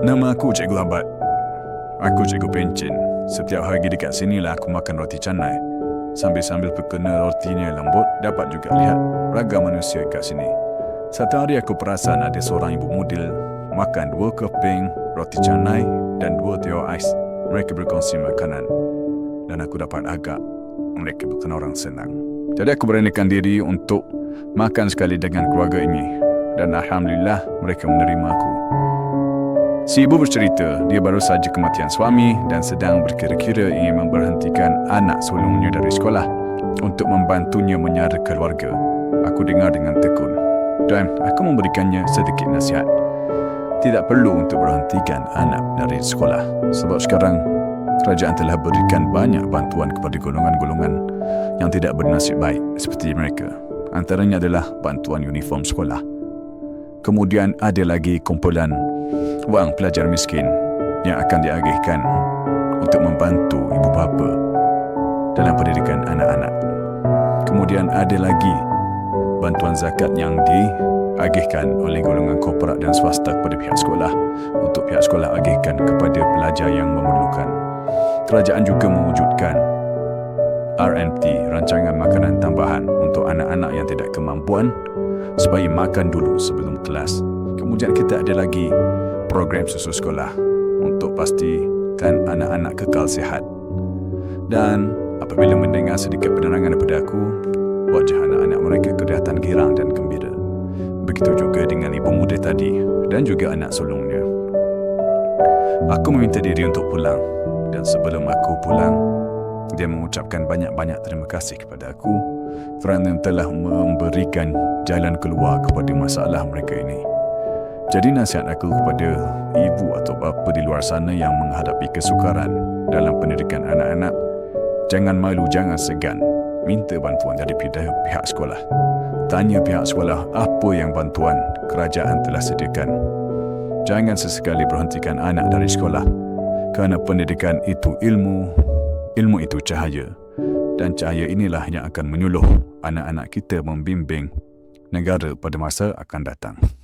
Nama aku Cikgu Abad. Aku Cikgu Pencin. Setiap hari dekat sinilah aku makan roti canai. Sambil-sambil pekena rotinya lembut, dapat juga lihat ragam manusia kat sini. Satu hari aku perasan ada seorang ibu mudil makan 2 keping roti canai dan 2 teo ais. Mereka berkongsi makanan dan aku dapat agak mereka bukan orang senang. Jadi aku beranikan diri untuk makan sekali dengan keluarga ini dan Alhamdulillah mereka menerima aku. Si ibu bercerita dia baru saja kematian suami dan sedang berkira-kira ingin memberhentikan anak sulungnya dari sekolah untuk membantunya menyara keluarga. Aku dengar dengan tekun dan aku memberikannya sedikit nasihat. Tidak perlu untuk berhentikan anak dari sekolah sebab sekarang kerajaan telah berikan banyak bantuan kepada golongan-golongan yang tidak bernasib baik seperti mereka. Antaranya adalah bantuan uniform sekolah. Kemudian ada lagi kumpulan wang pelajar miskin yang akan diagihkan untuk membantu ibu bapa dalam pendidikan anak-anak. Kemudian ada lagi bantuan zakat yang diagihkan oleh golongan korporat dan swasta kepada pihak sekolah untuk pihak sekolah agihkan kepada pelajar yang memerlukan. Kerajaan juga mewujudkan RMT, rancangan makanan tambahan untuk anak-anak yang tidak kemampuan supaya makan dulu sebelum kelas. Kemudian kita ada lagi program susu sekolah untuk pastikan anak-anak kekal sihat. Dan apabila mendengar sedikit penerangan daripada aku, wajah anak-anak mereka kelihatan girang dan gembira. Begitu juga dengan ibu muda tadi dan juga anak sulungnya. Aku meminta diri untuk pulang dan sebelum aku pulang, dia mengucapkan banyak-banyak terima kasih kepada aku kerana telah memberikan jalan keluar kepada masalah mereka ini. Jadi nasihat aku kepada ibu atau bapa di luar sana yang menghadapi kesukaran dalam pendidikan anak-anak, jangan malu, jangan segan minta bantuan dari pihak sekolah. Tanya pihak sekolah apa yang bantuan kerajaan telah sediakan. Jangan sesekali berhentikan anak dari sekolah kerana pendidikan itu ilmu, ilmu itu cahaya dan cahaya inilah yang akan menyuluh anak-anak kita membimbing negara pada masa akan datang.